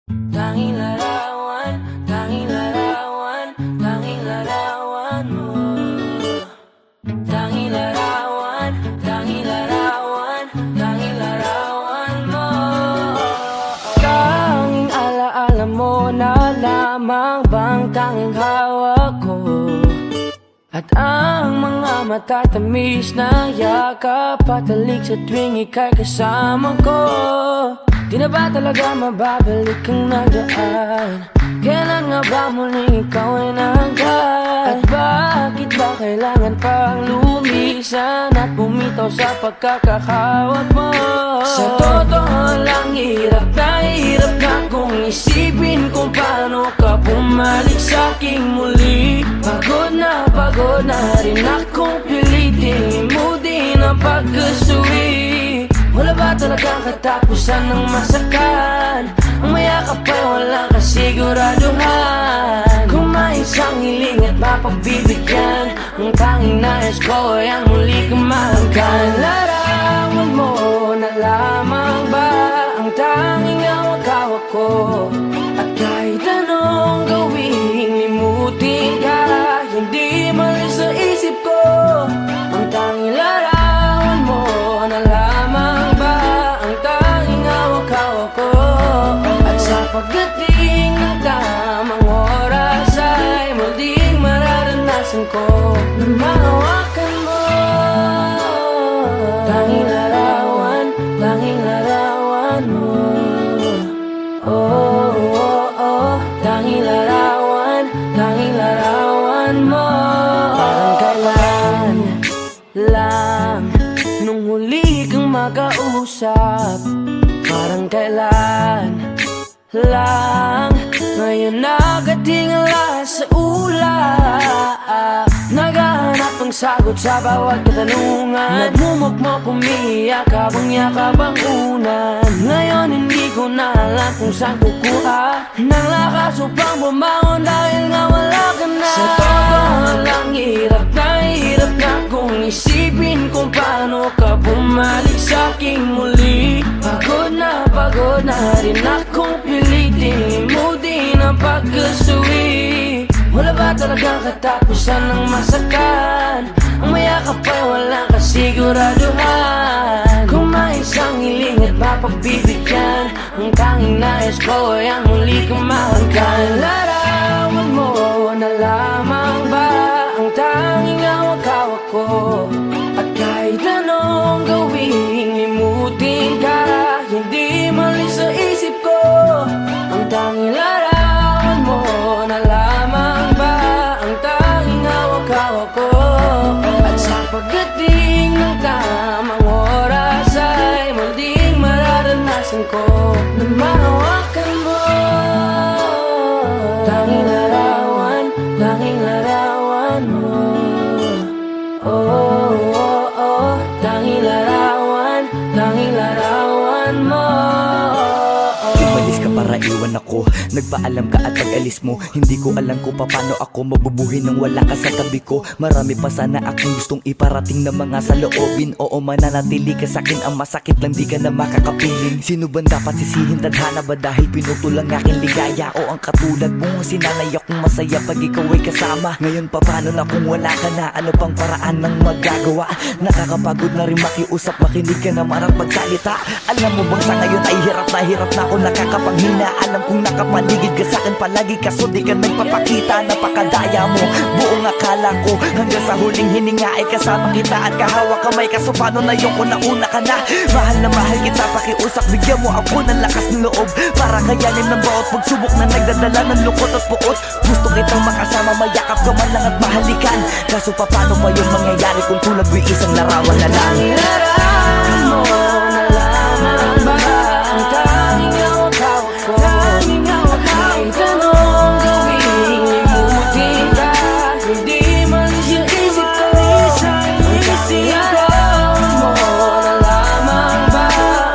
Tanging larawan, tanging larawan, tanging larawan mo. Tanging larawan, tanging larawan, tanging larawan mo. Tanging alaala mo na lamang bang tanging hawak ko. At ang mga matatamis na yakap patalik sa tuwing ika'y kasama ko. Di na ba talaga mababalik ang nagdaan? Kailan nga ba muling ikaw ay nanggan? At bakit ba kailangan pang lumisan at bumitaw sa pagkakahawak mo? Sa totoo lang hirap na kung isipin kung paano ka bumalik sa'king muli. Pagod na rin akong pilitin limutin ang pagkasuwi. Wala ba talagang katapusan ng masakan? Ang mayakap ay walang kasiguraduhan. Kung may isang hiling at mapagbibigyan, ang tanging nais ko ay ang muli kang mahanggan. Larawan mo na lamang ba ang tanging hawak-hawak ko? At kahit anong gawin, limutin ka, hindi malis sa isip ko. Ang tanging larawan mo na lamang ba ang tanging hawak-hawak ko? At sa pagdating ng tamang oras ay muling mararanasan ko na mahawakan mo. Tanging larawan, tanging larawan mo. Oh, oh, oh, tanging larawan mo. Parang kailan lang nung huli kang makausap. Parang kailan lang ngayon nakatingala sa ulap. Naghahanap ng sagot sa bawat katanungan. Nagmumukmok umiiyak habang yakap ang unan. Ngayon hindi ko na alam kung saan kukuha ng lakas upang bumangon dahil nga wala ka na. Sa totoo lang hirap na kung isipin kung paano ka bumalik sa'king muli. Pagod na rin akong pilitin limutin ang pagkasuwi. Wala ba talagang katapusan ng masakan? Ang mayakap ay walang kasiguraduhan. Kung may isang hiling at mapagbibigyan, ang tanging nais ko ay ang muli kang mahanggan. Larawan mo na lamang ba ang tanging hawak-hawak ko? At kahit anong gawin, limutin ka, hindi malis sa isip ko. Ang tanging larawan mo na lamang ba ang tanging hawak-hawak ko? At sa pagdating ng tamang oras ay muling mararanasan ko na mahawakan mo. Tanging larawan mo. Oh, oh, oh, tanging larawan mo. Umalis ka para iwan ako, nagpaalam ka at pag-alis mo. Hindi ko alam kung paano ako mabubuhay nang wala ka sa tabi ko. Marami pa sana aking gustong iparating na mga saloobin. Oo, mananatili ka sa'kin, ang masakit lang di ka na makakapiling. Sino ba dapat sisihin, tadhana ba dahil pinutol ang aking ligaya? O ang katulad mo, sinanay akong masaya pag ikaw ay kasama. Ngayon pa paano na kung wala ka na? Ano pang paraan ng magagawa? Nakakapagod na rin makiusap, makinig ka naman at magsalita. Alam mo bang sa ngayon ay hirap na ako nakakapanghina. Alam kong nakapaligid ka sa'kin palagi, kaso di ka nagpapakita. Napakadaya mo, buong akala ko hanggang sa huling hininga ay kasama kita at kahawak kamay. Kaso paano na yung una ka na? Mahal na mahal kita, pakiusap, bigyan mo ako ng lakas ng loob para kayanin ng bawat pagsubok na nagdadala ng lungkot at puot. Gusto kitang makasama, mayakap ka man lang at mahalikan. Kaso paano pa yung mangyayari kung tulad mo'y isang larawan na lang? Larawan mo na lamang ba ang tanging hawak-hawak ko? Kahit anong gawin, limutin ka, hindi malis yung isip ko. Ang tanging larawan mo na lamang ba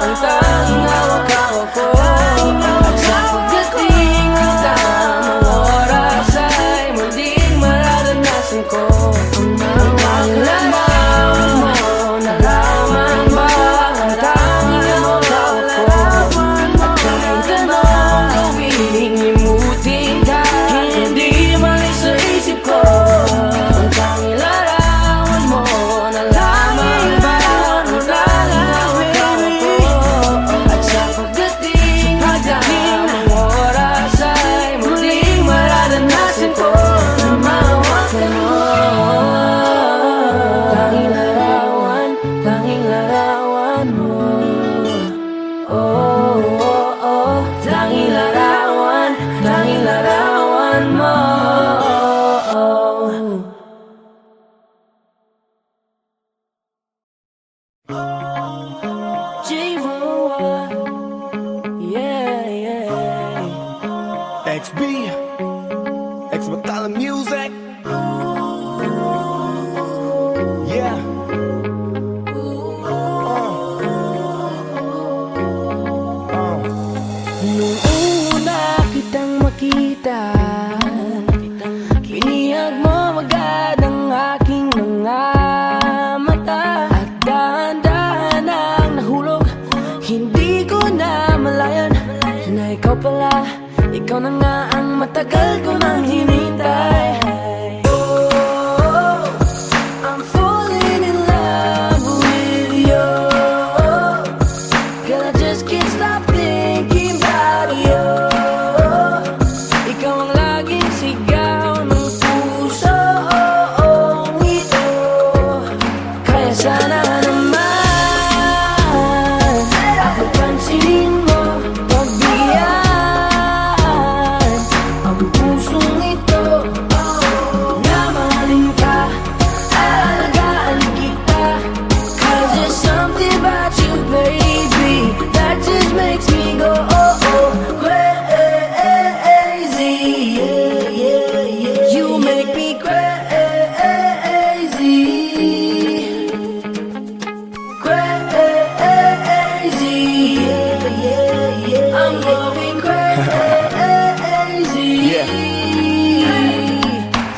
ang tanging hawak-hawak ko? At sa pagdating ng tamang oras ay muling mararanasan ko ang tanging larawan mo na lamang ba XB, X Battalion Music. Yeah. Nung una kitang makita, kiniyag mo agad ang aking mga mata. At dahan-dahan ang nahulog, hindi ko na malayan na ikaw pala, ikaw na nga ang matagal ko nang hinintay. Oh, I'm falling in love with you. Girl, I just can't stop thinking about you. Ikaw ang laging sigaw ng pusong ito. Kaya sana naman ako pansinin mo, pagbigyan ang pusong ito. Na mahalin ka, aalagaan kita. 'Cause there's something about you, baby, that just makes me go crazy. You make me crazy, crazy. I'm going crazy.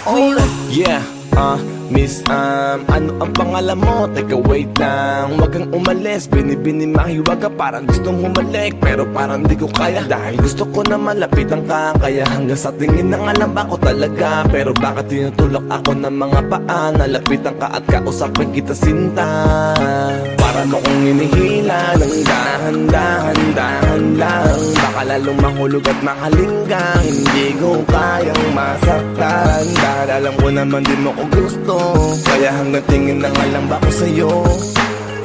For you. Yeah, Miss, ano ang pangalan mo? Teka, wait lang, wag kang umalis. Binibini mahiwag ka, parang gustong humalik, pero parang di ko kaya. Dahil gusto ko na malapitan ka, kaya hanggang sa tingin ng alam ba ko talaga. Pero bakit tinutulak ako ng mga paa? Nalapitan ka at kausapin kita, sinta. Para mo kong hinihila ng dahan-dahan lang. Baka lalong mahulog at mahalin ka, hindi ko kayang masaktan. Dahil alam ko naman din mo ko gusto, kaya hanggang tingin na nga lang ba ko sa'yo.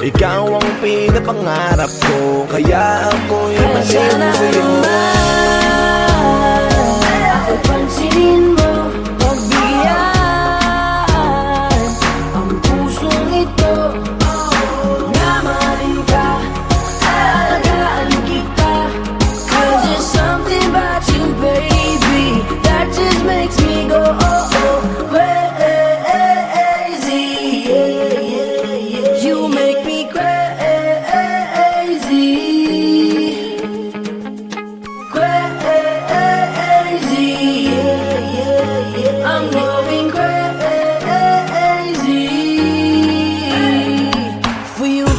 Ikaw ang pinapangarap ko, kaya ako yung Kaya sana masin sa'yo. naman ako pansinin mo, pagbigyan ang pusong ito. Na mahalin ka, aalagaan kita. 'Cause there's something about you, baby, that just makes me go crazy. You make me crazy, crazy. I'm going crazy for you.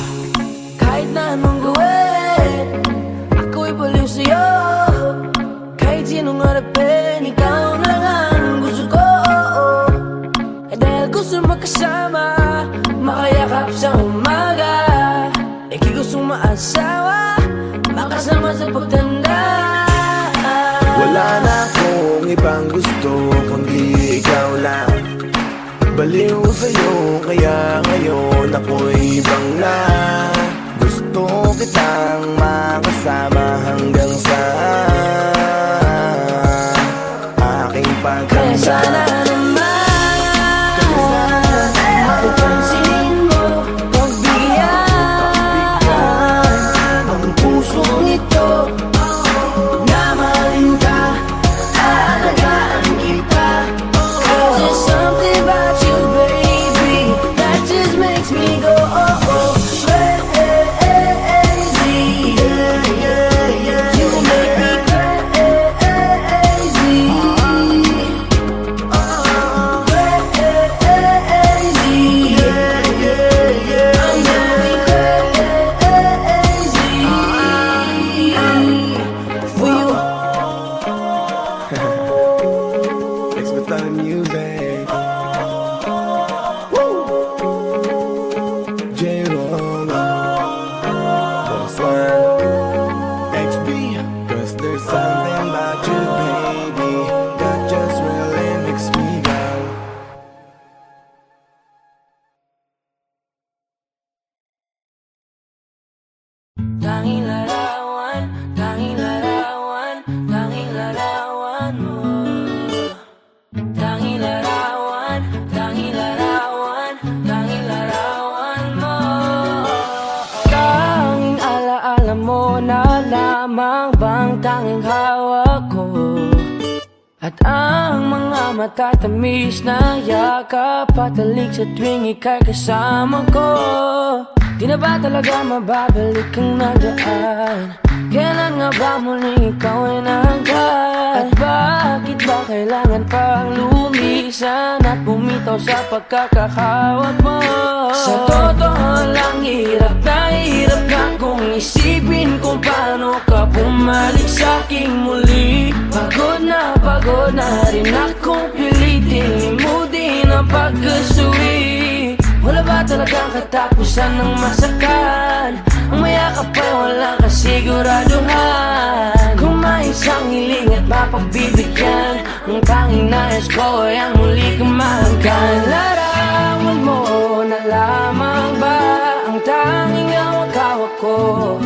Kahit na anong gawin, ako'y baliw sa'yo. Kahit sinong harapin, ikaw na lang ang gusto ko. Eh dahil gusto magkasama, makayakap sa umaga. Ika'y gustong maasawa, makasama sa pagtanda. Wala na akong ibang gusto, kundi ikaw lang. Baliw sa'yo, kaya ngayon ako'y ibang na. Gusto kitang makasama hanggang sa aking Kaya sana pagkanda. naman ako pansinin mo, pagbigyan ang pusong ito. Na mahalin ka, aalagaan kita. 'Cause there's something about you, baby, that just makes me go crazy. You make me crazy, crazy. I'm going crazy for you. X Battalion Music. Woo! J-Roll. Boss One. XB. 'Cause there's something about you, baby, that just really makes me go. Tanging larawan, tanging larawan, tanging larawan mo. Tanging larawan, tanging larawan, tanging larawan mo. Tanging alaala mo na lamang bang tanging hawak ko. At ang mga matatamis na yakap Patalig sa tuwing ika'y kasama ko. Di na ba talaga mababalik ang nagaan? Kailan nga ba muling ikaw ay nahanggan? At bakit ba kailangan pang lumisan at bumitaw sa pagkakahawak mo? Sa totoo lang, hirap na kung isipin kung paano ka bumalik sa'king muli. Pagod na rin akong pilitin limutin ang pagkasuwi. Wala ba talagang katapusan ng masakan? Ang mayakap ay walang kasiguraduhan. Kung may isang hiling at mapagbibigyan, ang tanging nais ko ay ang muli kang mahanggan. Larawan mo na lamang ba ang tanging hawak-hawak ko?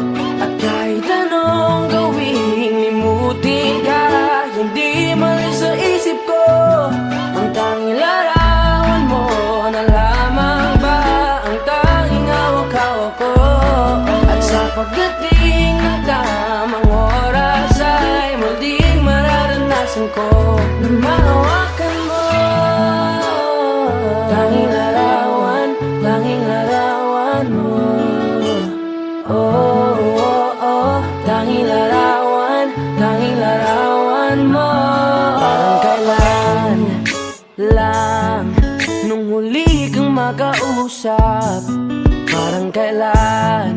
At kahit anong gawing limutin ka, hindi malis sa isip ko. Ang tanging larawan mo na lamang ba ang tanging hawak-hawak ko? At sa pagdating ng tamang oras ay muling mararanasan ko na mahawakan mo. Tanging larawan mo. Oh, oh, oh, tanging larawan mo. Parang kailan lang nung huli kang makausap. Parang kailan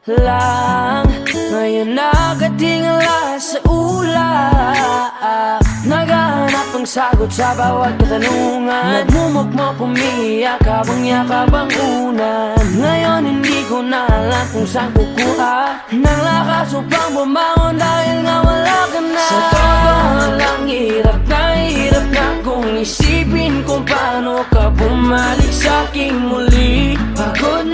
lang ngayon nakatingala sa ulap. Naghahanap ng sagot sa bawat katanungan. Nagmumukmok umiiyak habang yakap ang unan. Ngayon hindi ko na alam kung saan kukuha ng lakas upang bumangon dahil nga wala ka na. Sa totoo lang, hirap na kung isipin kung paano ka bumalik sa'king muli. Pagod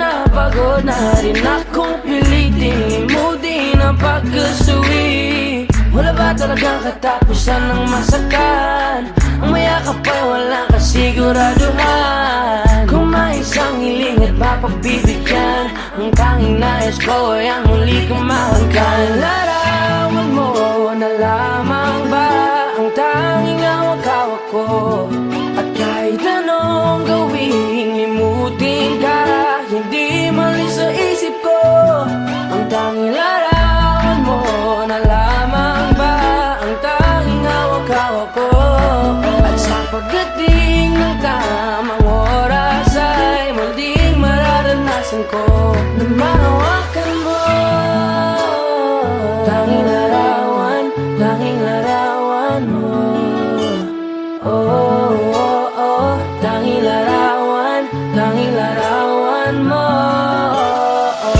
na rin akong pilitin limutin ang pagkasuwi. Wala ba talagang katapusan ng masakan? Ang mayakap ay walang kasiguraduhan. Kung may isang hiling at mapagbibigyan, ang tanging nais ko ay ang muli kang mahanggan. Larawan mo na lamang ba ang tanging hawak-hawak ko? At kahit anong gawing limutin ka, hindi malis sa isip ko. Ang tanging larawan mo na lamang ba ang tanging hawak-hawak ko? At sa pagdating ng tamang oras ay muling mararanasan ko na mahawakan mo. Tanging larawan mo. Oh, oh, oh, tanging larawan mo.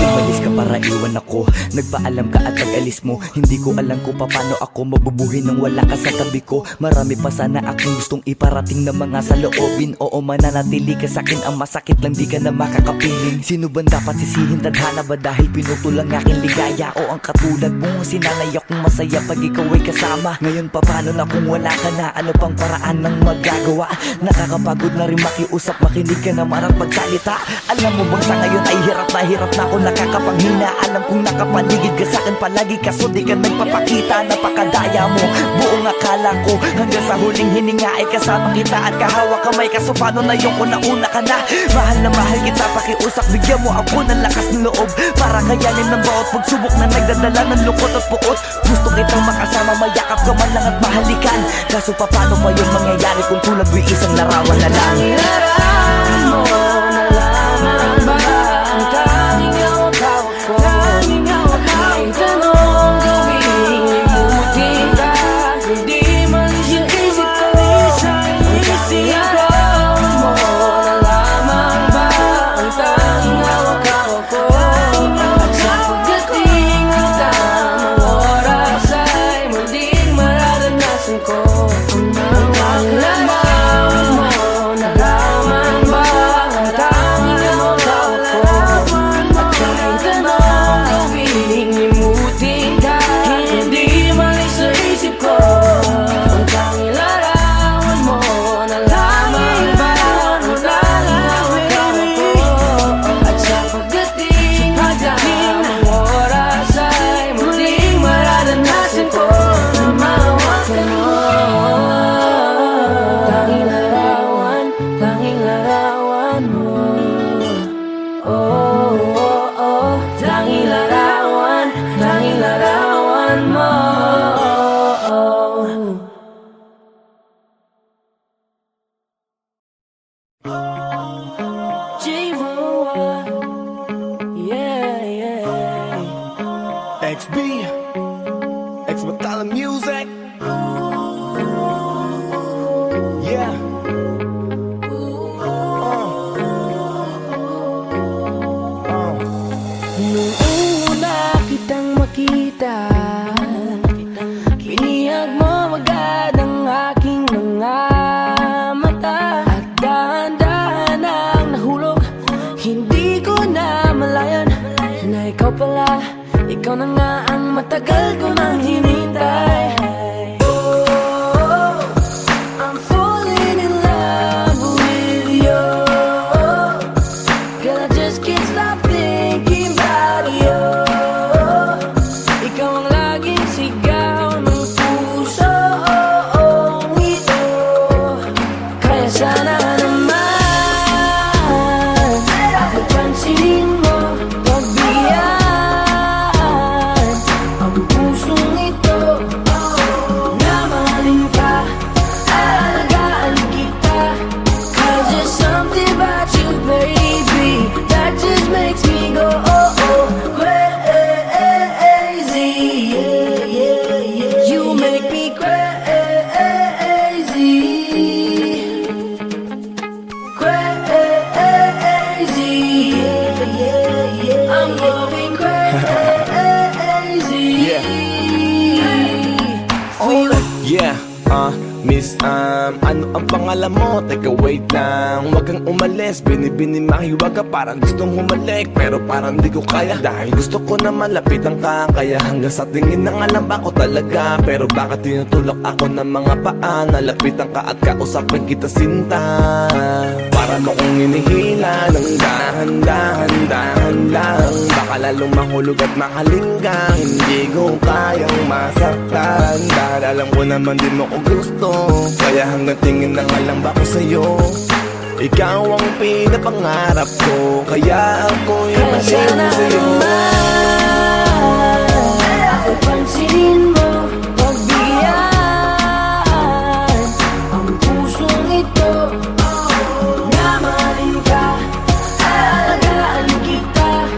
Umalis ka para iwan ako. Nagpaalam ka at pag-alis mo, hindi ko alam kung paano ako mabubuhay nang wala ka sa tabi ko. Marami pa sana akong gustong iparating na mga saloobin. Oo, mananatili ka sa'kin, ang masakit lang di ka na makakapiling. Sino ba dapat sisihin? Tadhana ba dahil pinutol ang aking ligaya? O ang katulad mo, sinanay akong masaya pag ikaw ay kasama. Ngayon pa paano na kung wala ka na? Ano pang paraan ng magagawa? Nakakapagod na rin makiusap, makinig ka naman at magsalita. Alam mo bang sa ngayon ay hirap na ako nakakapanghina. Alam kong nakapaligid ka sa'kin palagi, kaso di ka nagpapakita. Napakadaya mo, buong akala ko hanggang sa huling hininga ay kasama kita at kahawak kamay. Kaso paano na yung kung nauna ka na? Mahal na mahal kita, pakiusap, bigyan mo ako ng lakas ng loob para kayanin ng bawat pagsubok na nagdadala ng lungkot at puot. Gusto kitang makasama, mayakap ka man lang at mahalikan. Kaso paano pa yung mangyayari kung tulad mo'y isang larawan na lang? Larawan mo na lamang ba ang tanging hawak-hawak ko? Kahit anong gawing limutin ka, hindi malis yung isip ko. Larawan mo na lamang ba ang tanging hawak-hawak ko? At sa pagdating ng tamang oras ay muling mararanasan ko ang mga larawan mo na lamang ba music. Yeah. Nung una kitang makita, binihag mo agad ang aking mga mata. At dahan-dahan ang nahulog, hindi ko na malayan na ikaw pala, ikaw na nga ang matagal ko nang hinintay. Oh, I'm falling in love with you. Girl, I just can't stop thinking about you. Ikaw ang laging sigaw ng puso ito. Kaya sana naman pansinin mo, pagbigyan ang pusong ito. Na mahalin ka, aalagaan kita. 'Cause there's something about you, baby, that just makes me go crazy. You make me crazy, crazy. I'm going crazy. For you. Yeah, Miss, ano ang pangalan mo? Teka, wait lang. Wag kang umalis, binibini-mahiwag ka. Parang gustong humalik, pero parang di ko kaya. Dahil gusto ko na malapitan ka. Kaya hanggang sa tingin na alam ko talaga. Pero bakit tinutulak ako ng mga paa? Nalapitan ka at kausapin kita, sinta. Para mo kong hinihila ng dahan-dahan lang. Baka lalong mahulog at mahalinggang. Hindi ko kayang masaktan. Dahil alam ko naman di mo ko gusto. Kaya hanggang tingin na nga lang ba ko sa'yo? Ikaw ang pinapangarap ko. Kaya ako'y Kaya masin sana sa'yo. naman pansinin mo, pagbigyan ang pusong ito. Na mahalin ka, aalagaan kita.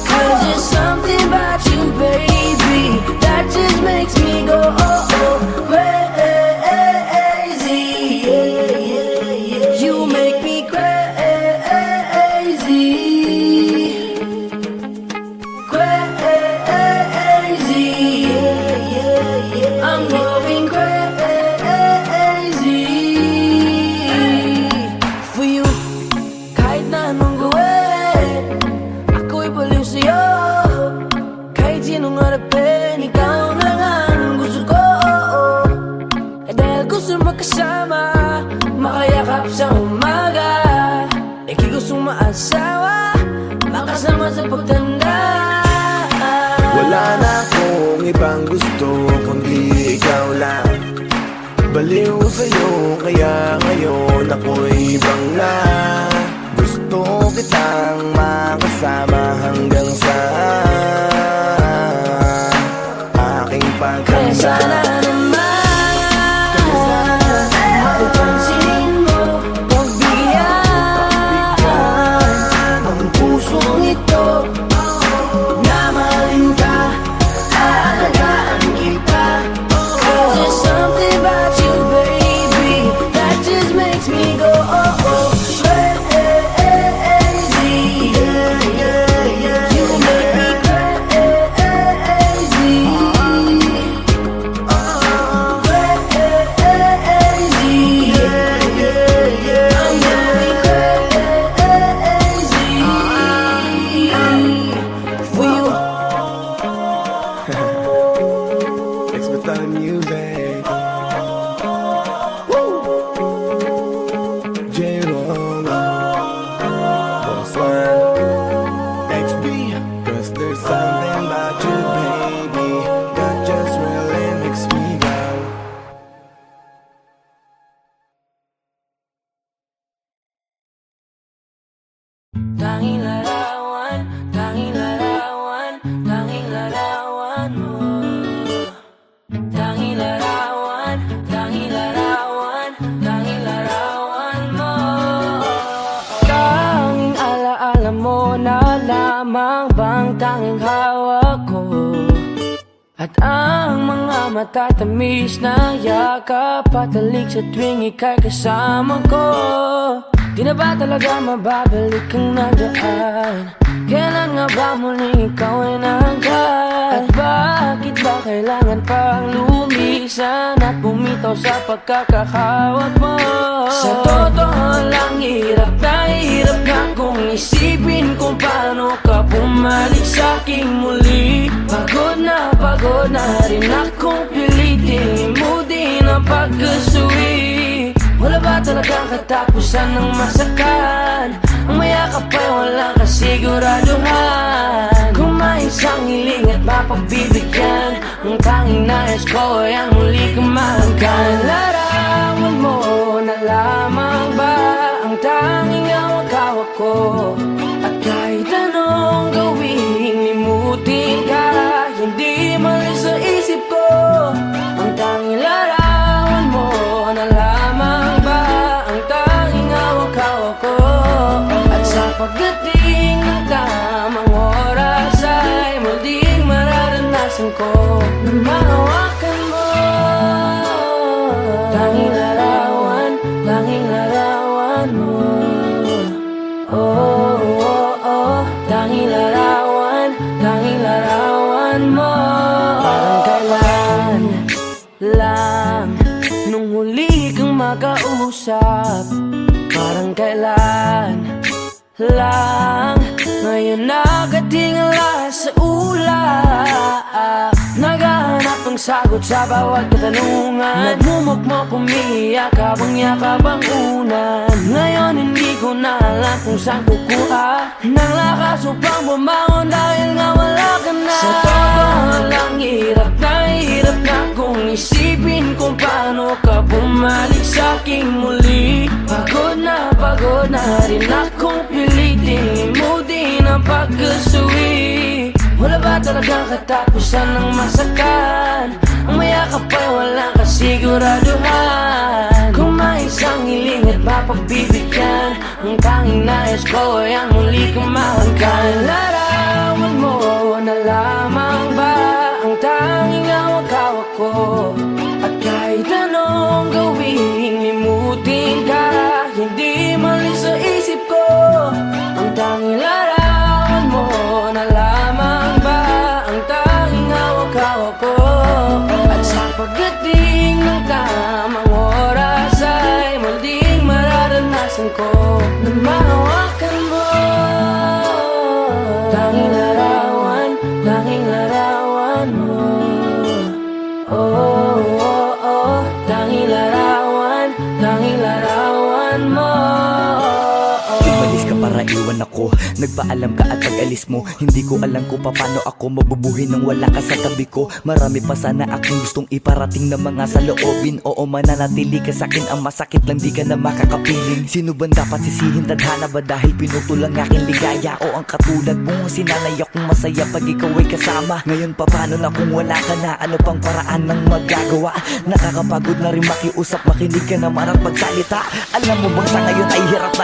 'Cause there's something about you, baby, that just makes me go crazy. You make me crazy, crazy. I'm going crazy for you. Kahit na anong gawin, ako'y baliw sa'yo. Kahit sinong harapin, ikaw na lang ang gusto ko. Eh dahil gusto magkasama, makayakap sa umaga. Ika'y gustong maasawa, makasama sa pagtanda. Wala na akong ibang gusto kundi ikaw lang. Baliw sa'yo, kaya ngayon ako'y ibang na. Gusto kitang makasama hanggang sa aking Kaya pagkanda. sana naman pansinin mo, pagbigyan ang pusong ito. Na mahalin ka, aalagaan kita. 'Cause there's something about you, baby, that just makes me go crazy. You make me crazy, crazy. I'm going crazy for you. Thanks for the music. J-Roll, Boss One, XB. 'Cause there's something about you, baby, that just really makes me go. Tanging larawan, tanging larawan, tanging larawan mo. Tanging larawan, tanging larawan, tanging larawan mo. Tanging alaala mo na lamang bang tanging hawak ko. At ang mga matatamis na yakap patalik sa tuwing ika'y kasama ko. Di na ba talaga mababalik ang nagdaan? Kailan nga ba muling ikaw ay nangkat? At bakit ba kailangan pang lumisan at bumitaw sa pagkakahawak mo? Sa totoo lang hirap na kung isipin kung paano ka bumalik sa'king muli. Pagod na rin akong pilitin limutin ang pagkasuwi. Wala ba talagang katapusan ng masakan? Ang mayakap ay walang kasiguraduhan. Kung may isang hiling at mapagbibigyan, ang tanging nais ko ay ang muli kang mahanggan. Larawan mo na lamang ba ang tanging hawak-hawak ko? At kahit anong gawin, limutin ka, hindi malis sa isip ko. Ang tanging larawan mo na lamang ba ang tanging hawak-hawak ko? At sa pagdating ng tamang oras ay muling mararanasan ko na mahawakan mo. Tanging larawan mo. Oh, oh, oh, tanging larawan mo. Parang kailan lang nung huli kang makausap. Parang kailan lang ngayon nakatingala sa ulap. Naghahanap ng sagot sa bawat katanungan. Nagmumukmok umiiyak habang yakap ang unan. Ngayon hindi ko na alam kung saan kukuha ng lakas upang bumangon dahil nga wala ka na. Sa totoo lang hirap na kung isipin kung paano ka bumalik sa'king muli. Pagod na rin akong pilitin limutin ang pagkasuwi. Wala ba talagang katapusan ng masakan? Ang mayakap ay walang kasiguraduhan. Kung may isang hiling at mapagbibigyan, ang tanging nais ko ay ang muli kang mahanggan. Larawan mo na lamang ba ang tanging hawak-hawak ko? At kahit anong gawin, limutin ka, hindi malis sa isip ko. Ang tanging larawan mo na lamang ba ang tanging hawak-hawak ko? At sa pagdating ng tamang oras ay muling mararanasan ko na mahawakan mo. Tanging larawan mo. Oh, oh, oh, tanging larawan mo. Umalis ka para iwan ako, nagpaalam ka at pag-alis mo, hindi ko alam kung paano ako mabubuhay nang wala ka sa tabi ko. Marami pa sana aking gustong iparating na mga saloobin. Oo, mananatili ka sa'kin, ang masakit lang di ka na makakapiling. Sino ba dapat sisihin, tadhana ba dahil pinutol ang aking ligaya? O ang katulad mo, sinanay akong masaya pag ikaw ay kasama. Ngayon pa paano na kung wala ka na, ano pang paraan ng magagawa? Nakakapagod na rin makiusap, makinig ka naman at magsalita. Alam mo bang sa ngayon ay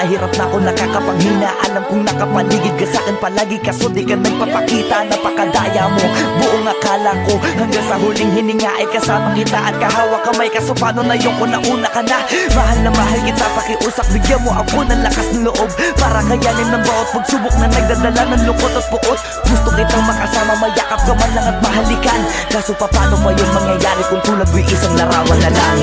hirap na ako nakakapanghina. Alam kong nakapaligid ka sa'kin palagi, kaso di ka nagpapakita. Napakadaya mo, buong akala ko, hanggang sa huling hininga ay kasama kita at kahawak kamay. Kaso paano na yung una ka na? Mahal na mahal kita, pakiusap, bigyan mo ako ng lakas ng loob para kayanin ng bawat pagsubok na nagdadala ng lungkot at puot. Gusto kitang makasama, mayakap ka man lang at mahalikan. Kaso paano pa yun mangyayari kung tulad mo'y isang larawan na lang?